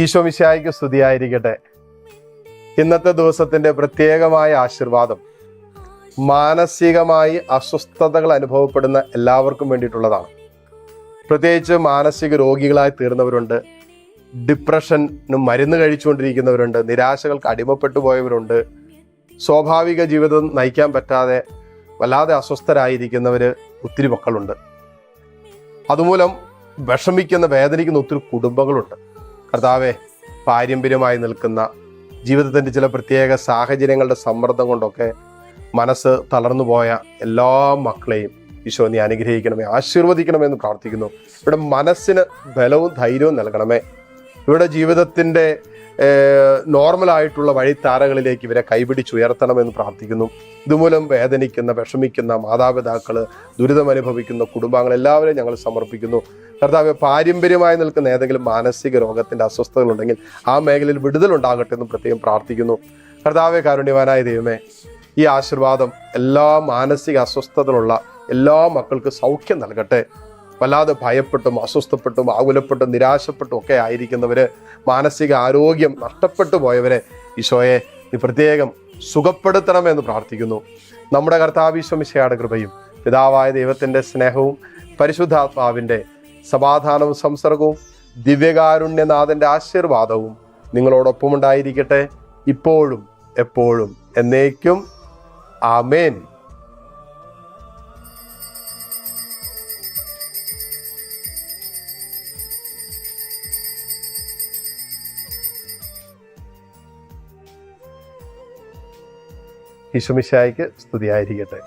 ഈശോ മിശിഹായ്ക്ക് സ്തുതിയായിരിക്കട്ടെ. ഇന്നത്തെ ദിവസത്തിന്റെ പ്രത്യേകമായ ആശീർവാദം മാനസികമായി അസ്വസ്ഥതകൾ അനുഭവപ്പെടുന്ന എല്ലാവർക്കും വേണ്ടിയിട്ടുള്ളതാണ്. പ്രത്യേകിച്ച് മാനസിക രോഗികളായി തീർന്നവരുണ്ട്, ഡിപ്രഷന് മരുന്ന് കഴിച്ചുകൊണ്ടിരിക്കുന്നവരുണ്ട്, നിരാശകൾക്ക് അടിമപ്പെട്ടു പോയവരുണ്ട്, സ്വാഭാവിക ജീവിതം നയിക്കാൻ പറ്റാതെ വല്ലാതെ അസ്വസ്ഥരായിരിക്കുന്നവര് ഒത്തിരി മക്കളുണ്ട്. അതുമൂലം വിഷമിക്കുന്ന വേദനിക്കുന്ന ഒത്തിരി കുടുംബങ്ങളുണ്ട്. കർത്താവെ, പാരമ്പര്യമായി നിൽക്കുന്ന ജീവിതത്തിൻ്റെ ചില പ്രത്യേക സാഹചര്യങ്ങളുടെ സമ്മർദ്ദം കൊണ്ടൊക്കെ മനസ്സ് തളർന്നു പോയ എല്ലാ മക്കളെയും ഈശോ നീ അനുഗ്രഹിക്കണമേ, ആശീർവദിക്കണമെന്ന് പ്രാർത്ഥിക്കുന്നു. ഇവിടെ മനസ്സിന് ബലവും ധൈര്യവും നൽകണമേ. ഇവിടെ ജീവിതത്തിൻ്റെ നോർമലായിട്ടുള്ള വഴിത്താരകളിലേക്ക് ഇവരെ കൈപിടിച്ചുയർത്തണമെന്ന് പ്രാർത്ഥിക്കുന്നു. ഇതുമൂലം വേദനിക്കുന്ന വിഷമിക്കുന്ന മാതാപിതാക്കൾ, ദുരിതമനുഭവിക്കുന്ന കുടുംബാംഗങ്ങൾ എല്ലാവരെയും ഞങ്ങൾ സമർപ്പിക്കുന്നു. കർത്താവെ, പാരമ്പര്യമായി നിൽക്കുന്ന ഏതെങ്കിലും മാനസിക രോഗത്തിൻ്റെ അസ്വസ്ഥതകളുണ്ടെങ്കിൽ ആ മേഖലയിൽ വിടുതലുണ്ടാകട്ടെ എന്ന് പ്രത്യേകം പ്രാർത്ഥിക്കുന്നു. കർത്താവെ, കാരുണ്യവാനായ ദൈവമേ, ഈ ആശീർവാദം എല്ലാ മാനസിക അസ്വസ്ഥതകളുള്ള എല്ലാ മക്കൾക്ക് സൗഖ്യം നൽകട്ടെ. വല്ലാതെ ഭയപ്പെട്ടും അസ്വസ്ഥപ്പെട്ടും ആകുലപ്പെട്ടും നിരാശപ്പെട്ടും ഒക്കെ ആയിരിക്കുന്നവര്, മാനസിക ആരോഗ്യം നഷ്ടപ്പെട്ടു പോയവരെ ഈശോയെ നീ പ്രത്യേകം സുഖപ്പെടുത്തണമെന്ന് പ്രാർത്ഥിക്കുന്നു. നമ്മുടെ കർത്താവ് ഈശോ മിശിഹായുടെ കൃപയും പിതാവായ ദൈവത്തിൻ്റെ സ്നേഹവും പരിശുദ്ധാത്മാവിൻ്റെ സമാധാനവും സംസർഗവും ദിവ്യകാരുണ്യനാഥൻ്റെ ആശീർവാദവും നിങ്ങളോടൊപ്പം ഉണ്ടായിരിക്കട്ടെ, ഇപ്പോഴും എപ്പോഴും എന്നേക്കും. ആമേൻ. ഈശോ മിശിഹായ്ക്ക് സ്തുതിയായിരിക്കട്ടെ.